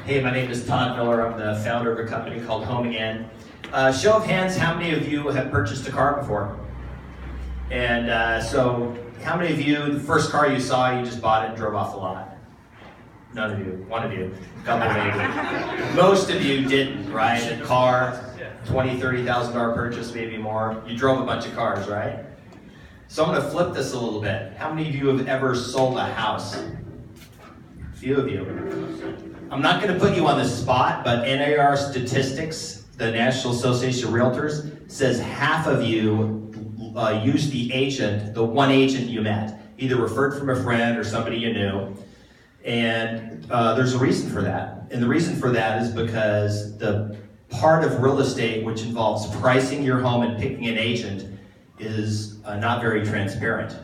Hey, my name is Todd Miller. I'm the founder of a company called Home Again. Show of hands, how many of you have purchased a car before? And so, how many of you, the first car you saw, you just bought it and drove off the lot? None of you. One of you. A couple maybe. Most of you didn't, right? A car, $20,000, $30,000 purchase, maybe more. You drove a bunch of cars, right? So I'm going to flip this a little bit. How many of you have ever sold a house? A few of you. I'm not going to put you on the spot, but NAR statistics, the National Association of Realtors, says half of you used the agent, the one agent you met, either referred from a friend or somebody you knew. And there's a reason for that. And the reason for that is because the part of real estate which involves pricing your home and picking an agent is not very transparent.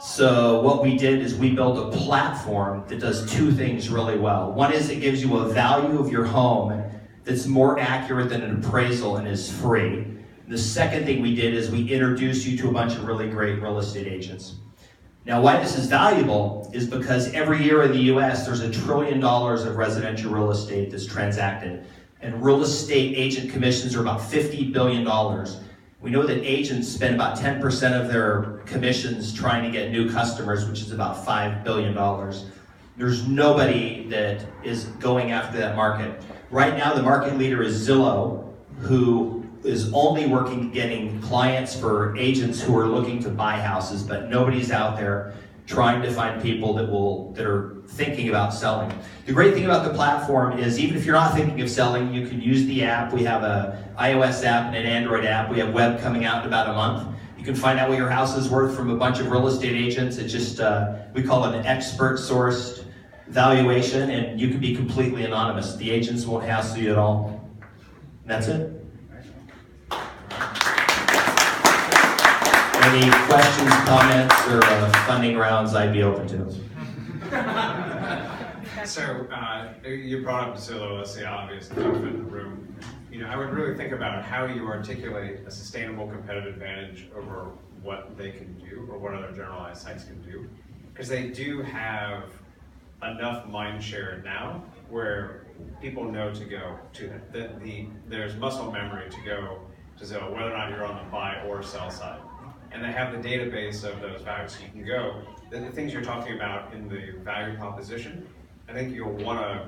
So what we did is we built a platform that does two things really well. One is it gives you a value of your home that's more accurate than an appraisal and is free. The second thing we did is we introduced you to a bunch of really great real estate agents. Now, why this is valuable is because every year in the US, there's $1 trillion of residential real estate that's transacted. And real estate agent commissions are about $50 billion. We know that agents spend about 10% of their commissions trying to get new customers, which is about $5 billion. There's nobody that is going after that market. Right now, the market leader is Zillow, who is only working getting clients for agents who are looking to buy houses, but nobody's out there trying to find people that are thinking about selling. The great thing about the platform is even if you're not thinking of selling, you can use the app. We have an iOS app and an Android app. We have web coming out in about a month. You can find out what your house is worth from a bunch of real estate agents. It's just, we call it an expert sourced valuation, and you can be completely anonymous. The agents won't hassle you at all. And that's it. Any questions, comments, or funding rounds I'd be open to. So you brought up Zillow as the obvious elephant in the room. I would really think about how you articulate a sustainable competitive advantage over what they can do or what other generalized sites can do. Because they do have enough mind share now where people know to go to them. There's muscle memory to go to Zillow, whether or not you're on the buy or sell side. And they have the database of those values, so you can go. The things you're talking about in the value proposition, I think you'll want to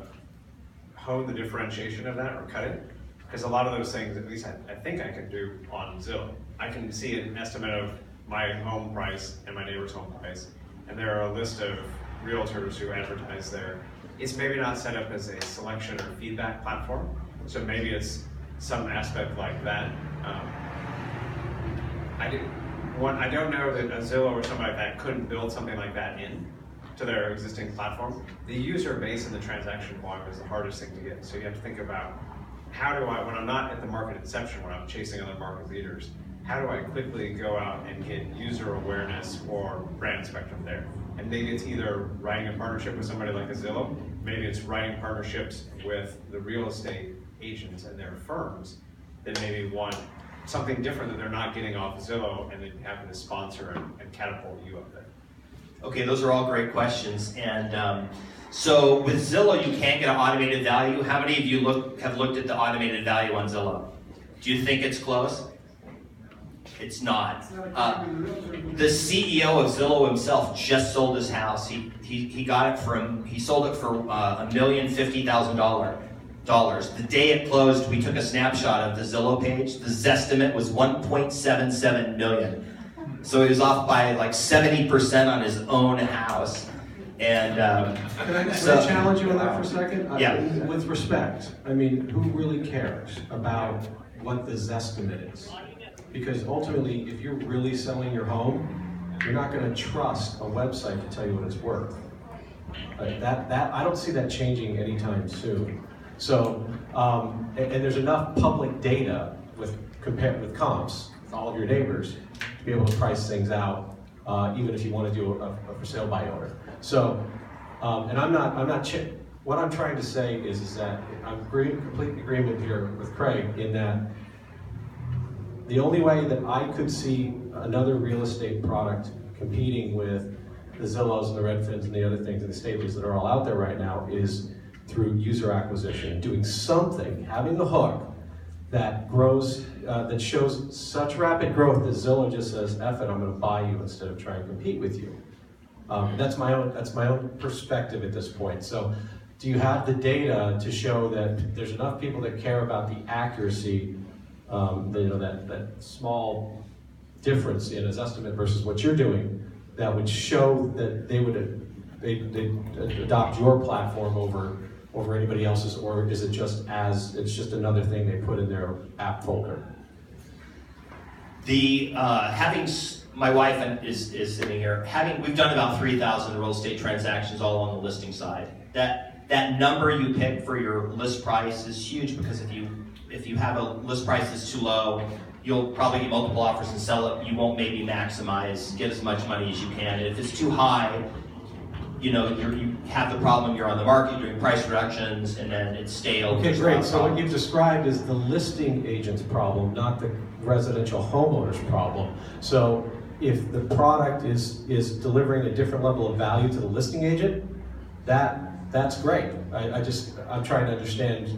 hone the differentiation of that or cut it, because a lot of those things, at least I think I can do on Zillow. I can see an estimate of my home price and my neighbor's home price, and there are a list of realtors who advertise there. It's maybe not set up as a selection or feedback platform, so maybe it's some aspect like that. I don't know that a Zillow or somebody like that couldn't build something like that in to their existing platform. The user base and the transaction volume is the hardest thing to get. So you have to think about how do I, when I'm not at the market inception, when I'm chasing other market leaders, how do I quickly go out and get user awareness or brand spectrum there? And maybe it's either writing a partnership with somebody like a Zillow, maybe it's writing partnerships with the real estate agents and their firms that maybe want something different that they're not getting off Zillow and then having to sponsor and catapult you up there. Okay, those are all great questions. And so with Zillow, you can't get an automated value. How many of you have looked at the automated value on Zillow? Do you think it's close? It's not. The CEO of Zillow himself just sold his house. He sold it for $1,050,000. The day it closed, we took a snapshot of the Zillow page. The Zestimate was $1.77 million. So he was off by like 70% on his own house. And Can I challenge you on that for a second? Yeah. With respect, I mean, who really cares about what the Zestimate is? Because ultimately, if you're really selling your home, you're not going to trust a website to tell you what it's worth. I don't see that changing anytime soon. So, and there's enough public data compared with comps, with all of your neighbors, to be able to price things out, even if you want to do a for sale by owner. So, and what I'm trying to say is that I'm in complete agreement here with Craig in that the only way that I could see another real estate product competing with the Zillows and the Redfins and the other things and the Stables that are all out there right now is through user acquisition, doing something, having the hook that grows, that shows such rapid growth that Zillow just says, F it, I'm gonna buy you instead of trying to compete with you. That's my own perspective at this point. So do you have the data to show that there's enough people that care about the accuracy, that small difference in his estimate versus what you're doing, that would show that they'd adopt your platform over anybody else's, or is it it's just another thing they put in their app folder? My wife is sitting here. We've done about 3,000 real estate transactions all on the listing side. That number you pick for your list price is huge, because if you have a list price that's too low, you'll probably get multiple offers and sell it. You won't maybe maximize, get as much money as you can. And if it's too high, you have the problem, you're on the market, you're doing price reductions, and then it's stale. Okay, great. So what you've described is the listing agent's problem, not the residential homeowner's problem. So if the product is delivering a different level of value to the listing agent, that's great. I'm trying to understand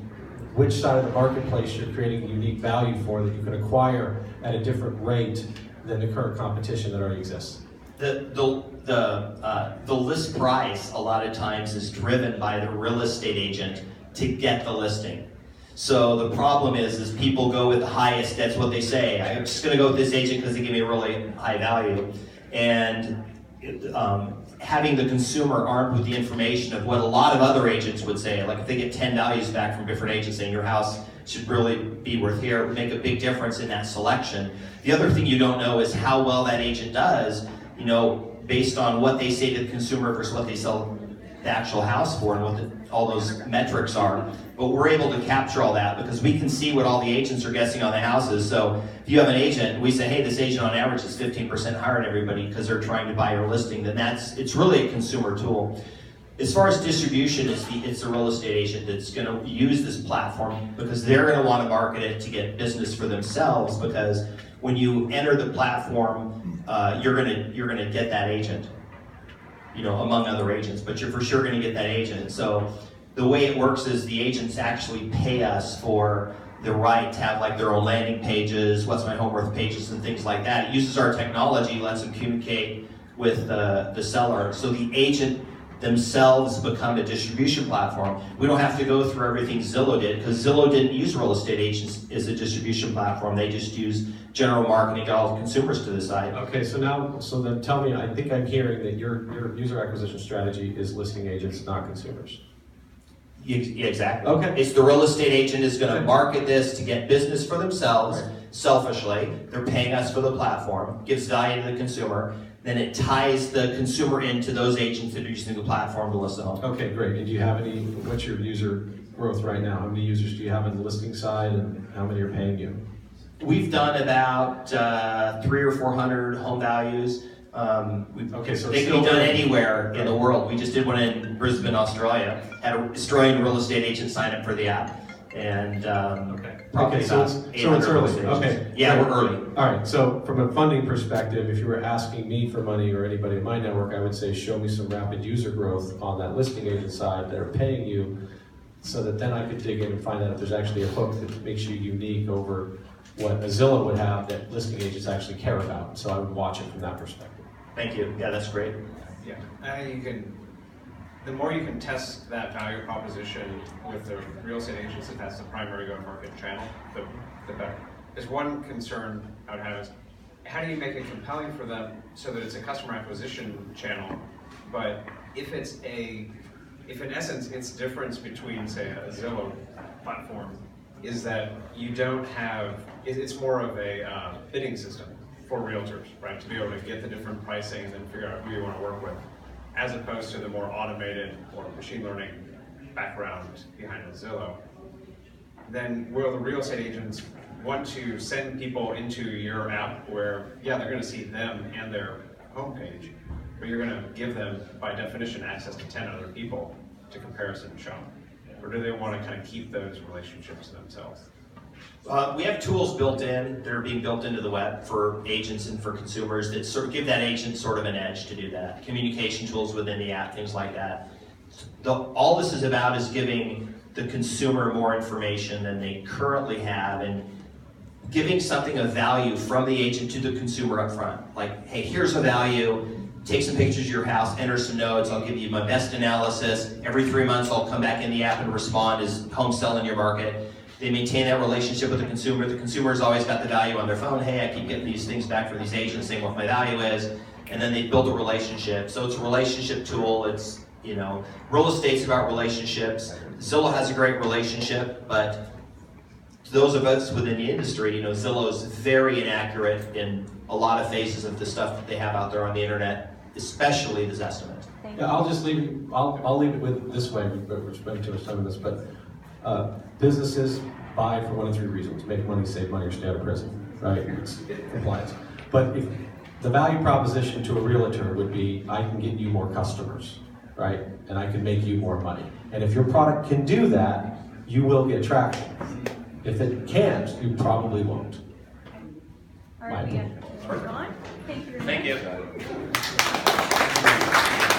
which side of the marketplace you're creating unique value for that you can acquire at a different rate than the current competition that already exists. The list price a lot of times is driven by the real estate agent to get the listing. So the problem is people go with the highest, that's what they say. I'm just gonna go with this agent because they give me a really high value. And having the consumer armed with the information of what a lot of other agents would say, like if they get 10 values back from different agents saying your house should really be worth here, it would make a big difference in that selection. The other thing you don't know is how well that agent does, based on what they say to the consumer versus what they sell the actual house for, and what all those metrics are. But we're able to capture all that because we can see what all the agents are guessing on the houses. So if you have an agent, we say, hey, this agent on average is 15% higher than everybody because they're trying to buy your listing, then it's really a consumer tool. As far as distribution, it's the real estate agent that's going to use this platform because they're going to want to market it to get business for themselves, because when you enter the platform, you're gonna get that agent, among other agents, but you're for sure gonna get that agent. So the way it works is the agents actually pay us for the right to have like their own landing pages, what's my home worth pages, and things like that. It uses our technology, lets them communicate with the seller. So the agent themselves become a distribution platform. We don't have to go through everything Zillow did, because Zillow didn't use real estate agents as a distribution platform. They just used general marketing, got all the consumers to the side. Okay, so then tell me, I think I'm hearing that your user acquisition strategy is listing agents, not consumers. Yeah, exactly. Okay. It's the real estate agent is going to market this to get business for themselves, selfishly. They're paying us for the platform, gives value to the consumer. Then it ties the consumer into those agents that are using the platform to list the home. Okay, great. And do you have what's your user growth right now? How many users do you have on the listing side, and how many are paying you? We've done about 300 or 400 home values. They can be done anywhere in the world. We just did one in Brisbane, Australia. Had a Australian real estate agent sign up for the app. And probably so about it's 800 early. Okay. Yeah, we're early. All right, so from a funding perspective, if you were asking me for money or anybody in my network, I would say show me some rapid user growth on that listing agent side that are paying you, so that then I could dig in and find out if there's actually a hook that makes you unique over what a Zillow would have that listing agents actually care about. So I would watch it from that perspective. Thank you. Yeah, that's great. Yeah, the more you can test that value proposition with the real estate agents, if that's the primary go-to-market channel, the better. There's one concern I would have is, how do you make it compelling for them so that it's a customer acquisition channel, but if in essence its difference between, say, a Zillow platform is that you don't have, it's more of a bidding system for realtors, right? To be able to get the different pricing and then figure out who you want to work with, as opposed to the more automated or machine learning background behind a Zillow. Then will the real estate agents want to send people into your app where, yeah, they're going to see them and their homepage, but you're going to give them, by definition, access to 10 other people to comparison shop? Or do they want to kind of keep those relationships to themselves? We have tools built in that are being built into the web for agents and for consumers that sort of give that agent sort of an edge to do that. Communication tools within the app, things like that. All this is about is giving the consumer more information than they currently have, and giving something of value from the agent to the consumer up front. Like, hey, here's a value, take some pictures of your house, enter some notes, I'll give you my best analysis. Every 3 months I'll come back in the app and respond, is home selling in your market? They maintain that relationship with the consumer. The consumer's always got the value on their phone. Hey, I keep getting these things back from these agents saying what my value is. And then they build a relationship. So it's a relationship tool. It's, you know, real estate's about relationships. Zillow has a great relationship, but to those of us within the industry, you know, Zillow is very inaccurate in a lot of phases of the stuff that they have out there on the internet, especially the Zestimate. Yeah, I'll just leave it, I'll leave it with this way, but we're spending too much time on this, but businesses buy for one of three reasons: make money, save money, or stay out of prison, right? It's compliance. But if the value proposition to a realtor would be, I can get you more customers, right? And I can make you more money. And if your product can do that, you will get traction. If it can't, you probably won't. All right, we have to move on. Thank you very much. Thank you.